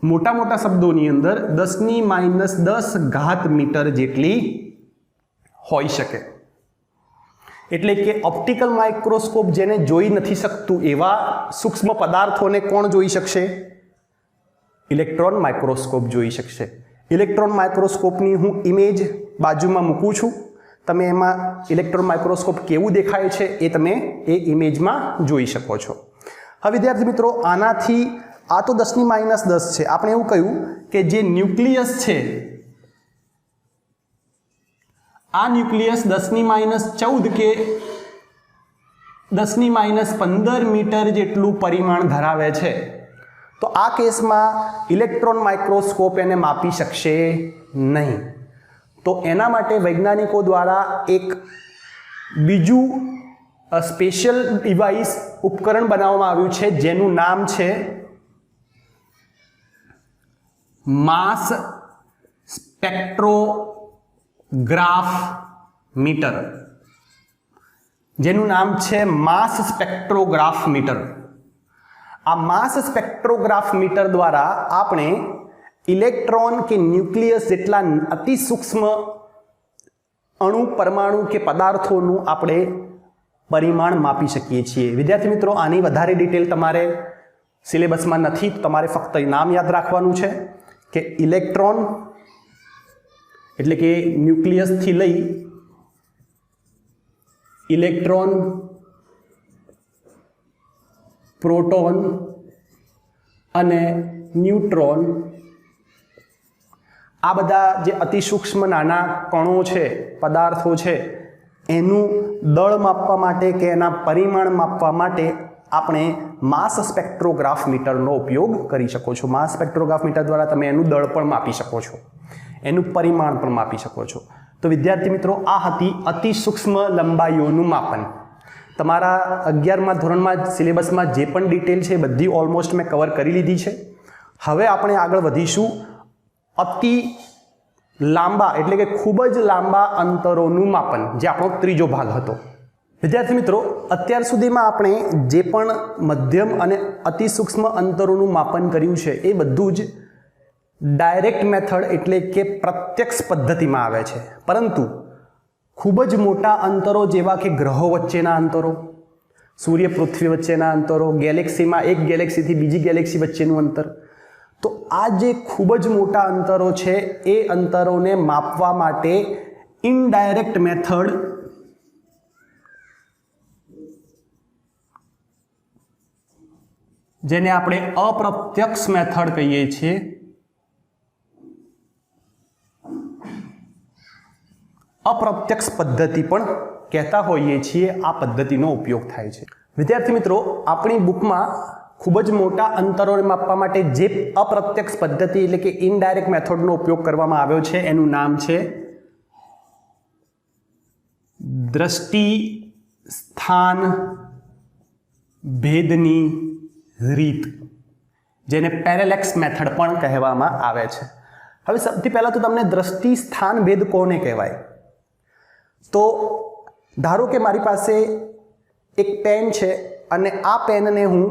મોટા શબ્દોની અંદર 10⁻10 મીટર જેટલી હોઈ શકે. એટલે કે ઓપ્ટિકલ માઇક્રોસ્કોપ જેને જોઈ નથી શકતું એવા સૂક્ષ્મ પદાર્થોને કોણ જોઈ શકશે? ઇલેક્ટ્રોન માઇક્રોસ્કોપ જોઈ શકશે. ઇલેક્ટ્રોન માઇક્રોસ્કોપની હું ઇમેજ બાજુમાં મૂકું છું. તમે એમાં ઇલેક્ટ્રોન માઇક્રોસ્કોપ કેવું દેખાય છે એ તમે એ ઇમેજમાં જોઈ શકો છો. હવે વિદ્યાર્થી મિત્રો, આનાથી આ તો 10⁻10 છે. આપણે એવું કહ્યું કે જે ન્યુક્લિયસ છે આ ન્યુક્લિયસ 10⁻14 કે 10⁻15 મીટર જેટલું પરિમાણ ધરાવે છે. તો આ કેસમાં ઇલેક્ટ્રોન માઇક્રોસ્કોપ એને માપી શકશે નહીં. તો એના માટે વૈજ્ઞાનિકો દ્વારા એક બીજું સ્પેશિયલ ડિવાઇસ ઉપકરણ બનાવવામાં આવ્યું છે જેનું નામ છે માસ સ્પેક્ટ્રોગ્રાફ મીટર. જેનું નામ છે માસ સ્પેક્ટ્રોગ્રાફ મીટર. આ માસ સ્પેક્ટ્રોગ્રાફ મીટર દ્વારા આપણે ઇલેક્ટ્રોન કે ન્યુક્લિયસ જેટલા અતિ સૂક્ષ્મ અણુ, પરમાણુ કે પદાર્થોનું આપણે પરિમાણ માપી શકીએ છીએ. વિદ્યાર્થી મિત્રો, આની વધારે ડિટેલ તમારે સિલેબસમાં નથી. તમારે ફક્ત નામ યાદ રાખવાનું છે કે ઇલેક્ટ્રોન એટલે કે ન્યુક્લિયસથી લઈ ઇલેક્ટ્રોન, પ્રોટોન અને ન્યુટ્રોન, આ બધા જે અતિ સૂક્ષ્મ નાના કણો છે, પદાર્થો છે, એનું દળ માપવા માટે કે એના પરિમાણ માપવા માટે આપણે માસ સ્પેક્ટ્રોગ્રાફ મીટરનો ઉપયોગ કરી શકો છો. માસ સ્પેક્ટ્રોગ્રાફ મીટર દ્વારા તમે એનું દળ પણ માપી શકો છો, એનું પરિમાણ પણ માપી શકો છો. તો વિદ્યાર્થી મિત્રો, આ હતી અતિ સૂક્ષ્મ લંબાઈઓનું માપન. તમારા 11મા ધોરણમાં સિલેબસમાં જે પણ ડિટેલ છે બધી ઓલમોસ્ટ મેં કવર કરી લીધી છે. હવે આપણે આગળ વધીશું અતિ લાંબા એટલે કે ખૂબ જ લાંબા અંતરોનું માપન, જે આપણો ત્રીજો ભાગ હતો. વિદ્યાર્થી મિત્રો, અત્યાર સુધીમાં આપણે જે પણ મધ્યમ અને અતિ સૂક્ષ્મ અંતરોનું માપન કર્યું છે એ બધું જ ડાયરેક્ટ મેથડ એટલે કે પ્રત્યક્ષ પદ્ધતિમાં આવે છે. પરંતુ ખૂબ જ મોટા અંતરો જેવા કે ગ્રહો વચ્ચેના અંતરો, સૂર્ય પૃથ્વી વચ્ચેના અંતરો, ગેલેક્સીમાં એક ગેલેક્સીથી બીજી ગેલેક્સી વચ્ચેનું અંતર, તો આ જે ખૂબ જ મોટા અંતરો છે એ અંતરોને માપવા માટે ઇનડાયરેક્ટ મેથડ જેને આપણે અપ્રત્યક્ષ મેથડ કહીએ છીએ, અપ્રત્યક્ષ પદ્ધતિ પણ કહેતા હોઈએ છીએ, આ પદ્ધતિનો ઉપયોગ થાય છે. વિદ્યાર્થી મિત્રો, આપણી બુકમાં ખૂબ જ મોટા અંતરોને માપવા માટે જે અપ્રત્યક્ષ પદ્ધતિ એટલે કે ઇનડાયરેક્ટ મેથડનો ઉપયોગ કરવામાં આવ્યો છે એનું નામ છે દ્રષ્ટિ સ્થાન ભેદની રીત, જેને પેરેલેક્સ મેથડ પણ કહેવામાં આવે છે. હવે સૌથી પહેલાં તો તમને દ્રષ્ટિ સ્થાન ભેદ કોને કહેવાય? તો ધારો કે મારી પાસે એક પેન છે અને આ પેનને હું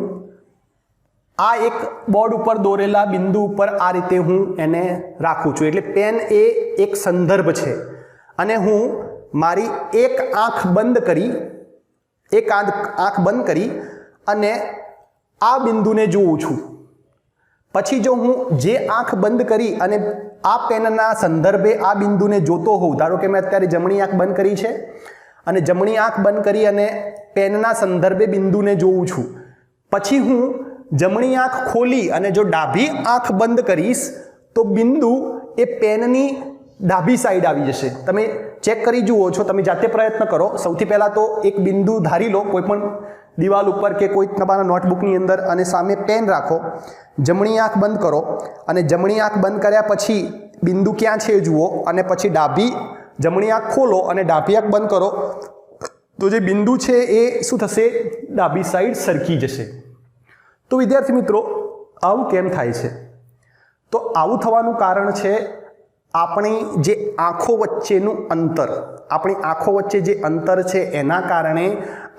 આ એક બોર્ડ ઉપર દોરેલા બિંદુ ઉપર આ રીતે હું એને રાખું છું. એટલે પેન એ એક સંદર્ભ છે અને હું મારી એક આંખ બંધ કરી અને આ બિંદુને જોઉં છું. પછી જો હું જે આંખ બંધ કરી અને આ પેનના સંદર્ભે આ બિંદુને જોતો હોઉં, ધારો કે મેં અત્યારે જમણી આંખ બંધ કરી છે અને જમણી આંખ બંધ કરી અને પેનના સંદર્ભે બિંદુને જોઉં છું, પછી હું જમણી આંખ ખોલી અને જો ડાબી આંખ બંધ કરીશ તો બિંદુ એ પેનની ડાબી સાઈડ આવી જશે. તમે ચેક કરી જુઓ છો, તમે જાતે પ્રયત્ન કરો. સૌથી પહેલાં તો એક બિંદુ ધારી લો કોઈ પણ દિવાલ ઉપર કે કોઈ તમારા નોટબુકની અંદર અને સામે પેન રાખો, જમણી આંખ બંધ કરો અને જમણી આંખ બંધ કર્યા પછી બિંદુ ક્યાં છે જુઓ અને પછી જમણી આંખ ખોલો અને ડાબી આંખ બંધ કરો તો જે બિંદુ છે એ શું થશે? ડાબી સાઈડ સરકી જશે. તો વિદ્યાર્થી મિત્રો, આવું કેમ થાય છે? તો આવું થવાનું કારણ છે આપણી જે આંખો વચ્ચેનું અંતર, આપણી આંખો વચ્ચે જે અંતર છે એના કારણે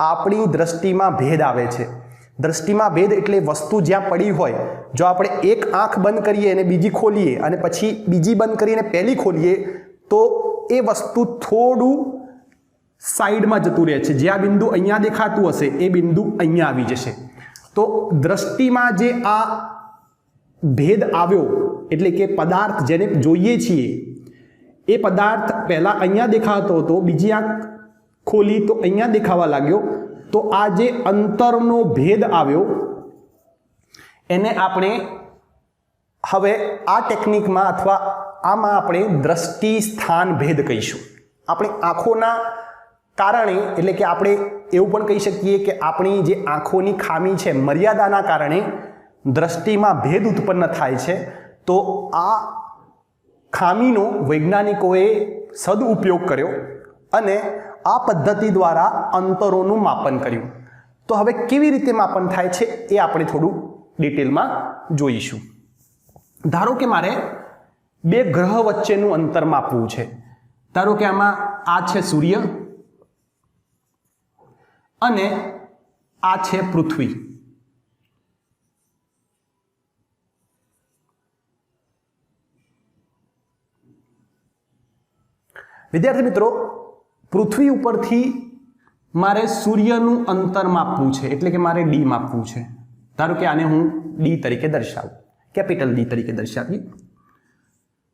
આપણી દ્રષ્ટિમાં ભેદ આવે છે. દ્રષ્ટિમાં ભેદ એટલે વસ્તુ જ્યાં પડી હોય, જો આપણે એક આંખ બંધ કરીએ અને બીજી ખોલીએ અને પછી બીજી બંધ કરીને પહેલી ખોલીએ તો એ વસ્તુ થોડું સાઈડમાં જતું રહે છે. જ્યાં બિંદુ અહીંયા દેખાતું હશે એ બિંદુ અહીંયા આવી જશે. તો દ્રષ્ટિમાં જે આ ભેદ આવ્યો એટલે કે પદાર્થ જેને જોઈએ છીએ એ પદાર્થ પહેલાં અહીંયા દેખાતો હતો, બીજી આંખ ખોલી તો અહીંયા દેખાવા લાગ્યો. તો આ જે અંતરનો ભેદ આવ્યો એને આપણે હવે આ ટેકનિકમાં અથવા આમાં આપણે દ્રષ્ટિ સ્થાન ભેદ કહીશું. આપણી આંખોના કારણે, એટલે કે આપણે એવું પણ કહી શકીએ કે આપણી જે આંખોની ખામી છે, મર્યાદાના કારણે દ્રષ્ટિમાં ભેદ ઉત્પન્ન થાય છે. તો આ ખામીનો વૈજ્ઞાનિકોએ સદુપયોગ કર્યો અને આ પદ્ધતિ દ્વારા અંતરોનું માપન કર્યું. તો હવે કેવી રીતે માપન થાય છે એ આપણે થોડું ડિટેલમાં જોઈશું. ધારો કે મારે બે ગ્રહ વચ્ચેનું અંતર માપવું છે. ધારો કે આમાં આ છે સૂર્ય અને આ છે પૃથ્વી. વિદ્યાર્થી મિત્રો, પૃથ્વી ઉપરથી મારે સૂર્યનું અંતર માપવું છે, એટલે કે મારે ડી માપવું છે. ધારો કે આને હું ડી તરીકે દર્શાવું, કેપિટલ ડી તરીકે દર્શાવીએ.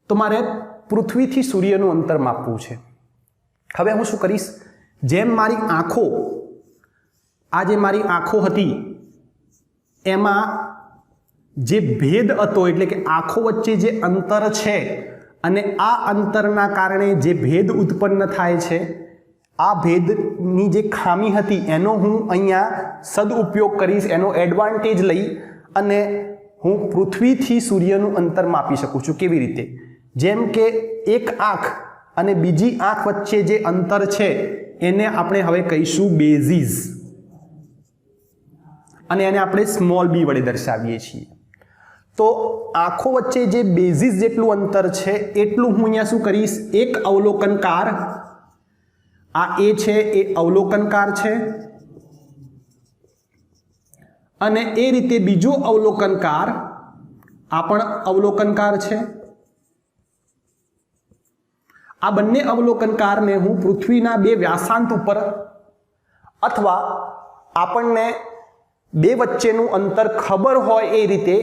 તો મારે પૃથ્વીથી સૂર્યનું અંતર માપવું છે. હવે હું શું કરીશ? જેમ મારી આંખો, આ જે મારી આંખો હતી એમાં જે ભેદ હતો, એટલે કે આંખો વચ્ચે જે અંતર છે અને આ અંતરના કારણે જે ભેદ ઉત્પન્ન થાય છે, આ ભેદની જે ખામી હતી એનો હું અહીંયા સદુપયોગ કરીશ, એનો એડવાન્ટેજ લઈ અને હું પૃથ્વીથી સૂર્યનું અંતર માપી શકું છું. કેવી રીતે? જેમ કે એક આંખ અને બીજી આંખ વચ્ચે જે અંતર છે એને આપણે હવે કહીશું બેઝિસ, અને એને આપણે સ્મોલ બી વડે દર્શાવીએ છીએ. તો આંખો વચ્ચે જે બેઝિસ જેટલું અંતર છે એટલું હું અહીંયા શું કરીશ? એક અવલોકનકાર, આ એ છે એ અવલોકનકાર છે અને એ રીતે બીજો અવલોકનકાર, આ પણ અવલોકનકાર છે. આ બંને અવલોકનકારને હું પૃથ્વીના બે વ્યાસાંત ઉપર અથવા આપણને બે વચ્ચેનું અંતર ખબર હોય એ રીતે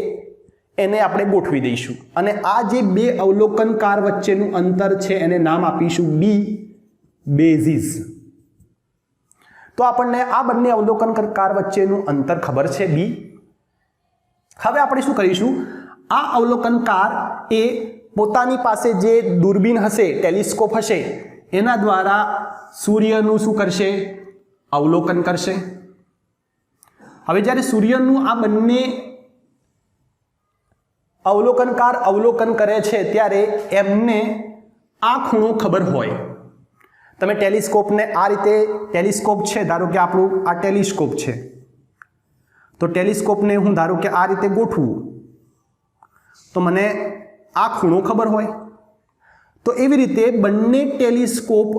એને આપણે ગોઠવી દઈશું અને આ જે બે અવલોકનકાર વચ્ચેનું અંતર છે એને નામ આપીશું બી બેઝિસ. તો આપણને આ બંને અવલોકનકાર વચ્ચેનું અંતર ખબર છે બી. હવે આપણે શું કરીશું? આ અવલોકનકાર એ પોતાની પાસે જે દૂરબીન હશે, ટેલિસ્કોપ હશે, એના દ્વારા સૂર્યનું શું કરશે? અવલોકન કરશે. હવે જ્યારે સૂર્યનું આ બંને અવલોકનકાર અવલોકન કરે છે ત્યારે એમને આ ખૂણો ખબર હોય. તમે ટેલિસ્કોપને આ રીતે, ટેલિસ્કોપ છે, ધારો કે આપણું આ ટેલિસ્કોપ છે, તો ટેલિસ્કોપને હું ધારું કે આ રીતે ગોઠવું તો મને આ ખૂણો ખબર હોય, તો એવી રીતે બંને ટેલિસ્કોપ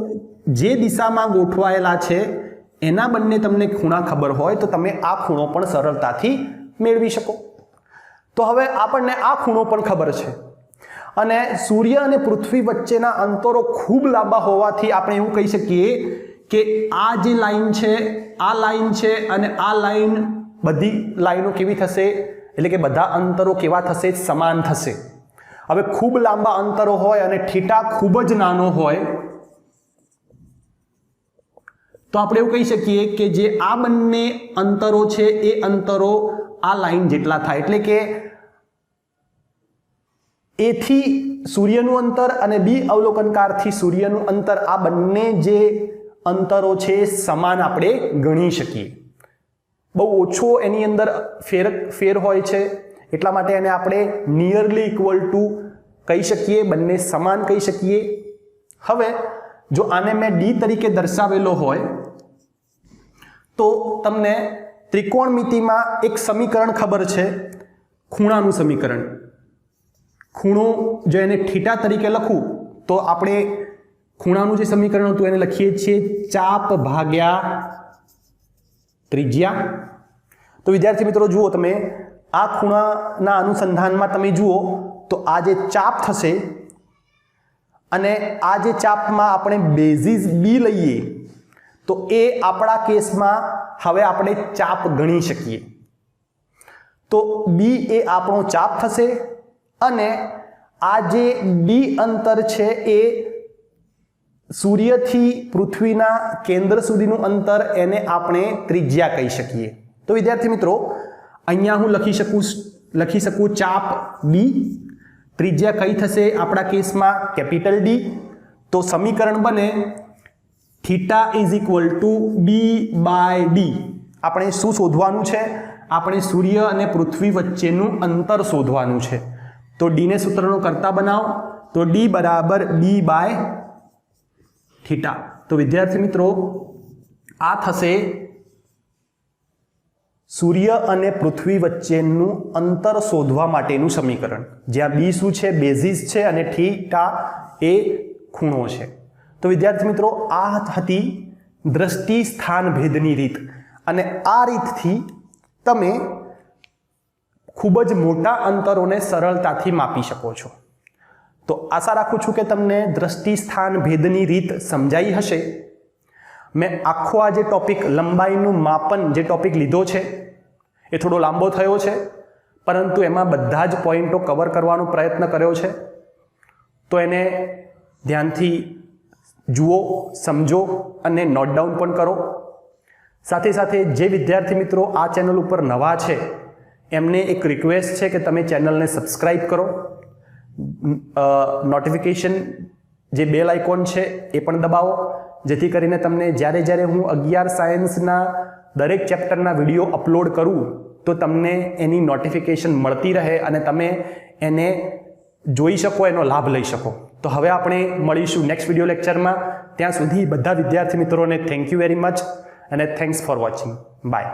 જે દિશામાં ગોઠવાયેલા છે એના બંને તમને ખૂણા ખબર હોય તો તમે આ ખૂણો પણ સરળતાથી મેળવી શકો. તો હવે આપણને આ ખૂણો પણ ખબર છે અને સૂર્ય અને પૃથ્વી વચ્ચેના અંતરો ખૂબ લાંબા હોવાથી આપણે એવું કહી શકીએ કે આ જે લાઈન છે, આ લાઈન છે અને આ લાઈન, બધી લાઈનો કેવી થશે, એટલે કે બધા અંતરો કેવા થશે, સમાન થશે. હવે ખૂબ લાંબા અંતરો હોય અને થીટા ખૂબ જ નાનો હોય તો આપણે એવું કહી શકીએ કે જે આ બંને અંતરો છે એ અંતરો આ લાઈન જેટલા થાય, એટલે કે એ થી સૂર્યનું અંતર અને બી અવલોકનકારથી સૂર્યનું અંતર, આ બંને જે અંતરો છે સમાન આપણે ગણી શકીએ. બહુ ઓછો એની અંદર ફેર હોય છે એટલા માટે એને આપણે નિયરલી ઇક્વલ ટુ કહી શકીએ, બંને સમાન કહી શકીએ. હવે જો આને મેં ડી તરીકે દર્શાવેલો હોય તો તમને ત્રિકોણમિતિમાં એક સમીકરણ ખબર છે, ખૂણાનું સમીકરણ. ખૂણો જો એને થીટા તરીકે લખું તો આપણે ખૂણાનું જે સમીકરણ હતું એને લખીએ છીએ ચાપ ભાગ્યા ત્રિજ્યા. તો વિદ્યાર્થી મિત્રો જુઓ, તમે આ ખૂણાના અનુસંધાનમાં તમે જુઓ તો આ જે ચાપ થશે અને આ જે ચાપમાં આપણે બેઝિસ બી લઈએ તો એ આપણા કેસમાં હવે આપણે ચાપ ગણી શકીએ. તો બી એ આપણો ચાપ થશે અને આ જે ડી અંતર છે એ સૂર્યથી પૃથ્વીના કેન્દ્ર સુધીનું અંતર, એને આપણે ત્રિજ્યા કહી શકીએ. તો વિદ્યાર્થી મિત્રો અહીંયા હું લખી શકું ચાપ ડી, ત્રિજ્યા કઈ થશે આપણા કેસમાં કેપિટલ ડી. તો સમીકરણ બને theta is equal to B by D. આપણે શું શોધવાનું છે? આપણે સૂર્ય અને પૃથ્વી વચ્ચેનું અંતર શોધવાનું છે. તો ડીને સૂત્રનો કરતા બનાવો તો ડી બરાબર બી બાય થીટા. તો વિદ્યાર્થી મિત્રો આ થશે સૂર્ય અને પૃથ્વી વચ્ચેનું અંતર શોધવા માટેનું સમીકરણ, જ્યાં બી શું છે? બેઝિસ છે અને થીટા એ ખૂણો છે. તો વિદ્યાર્થી મિત્રો આ હતી દ્રષ્ટિ સ્થાન ભેદની રીત અને આ રીતથી તમે ખૂબ જ મોટા અંતરોને સરળતાથી માપી શકો છો. તો આશા રાખું છું કે તમને દ્રષ્ટિ સ્થાન ભેદની રીત સમજાઈ હશે. મેં આખો આ જે ટોપિક લંબાઈનું માપન જે ટોપિક લીધો છે એ થોડો લાંબો થયો છે, પરંતુ એમાં બધા જ પોઈન્ટો કવર કરવાનો પ્રયત્ન કર્યો છે. તો એને ધ્યાનથી જુઓ, સમજો અને નોટ ડાઉન પણ કરો. સાથે સાથે જે વિદ્યાર્થી મિત્રો આ ચેનલ ઉપર નવા છે એમને એક રિક્વેસ્ટ છે કે તમે ચેનલને સબસ્ક્રાઈબ કરો, નોટિફિકેશન જે બેલ આઇકોન છે એ પણ દબાવો, જેથી કરીને તમને જ્યારે હું 11 સાયન્સના દરેક ચેપ્ટરના વિડીયો અપલોડ કરું તો તમને એની નોટિફિકેશન મળતી રહે અને તમે એને જોઈ શકો, એનો લાભ લઈ શકો. તો હવે આપણે મળીશું નેક્સ્ટ વિડીયો લેક્ચરમાં. ત્યાં સુધી બધા વિદ્યાર્થી મિત્રોને થેન્ક યુ વેરી મચ અને થેન્ક્સ ફોર વોચિંગ. બાય.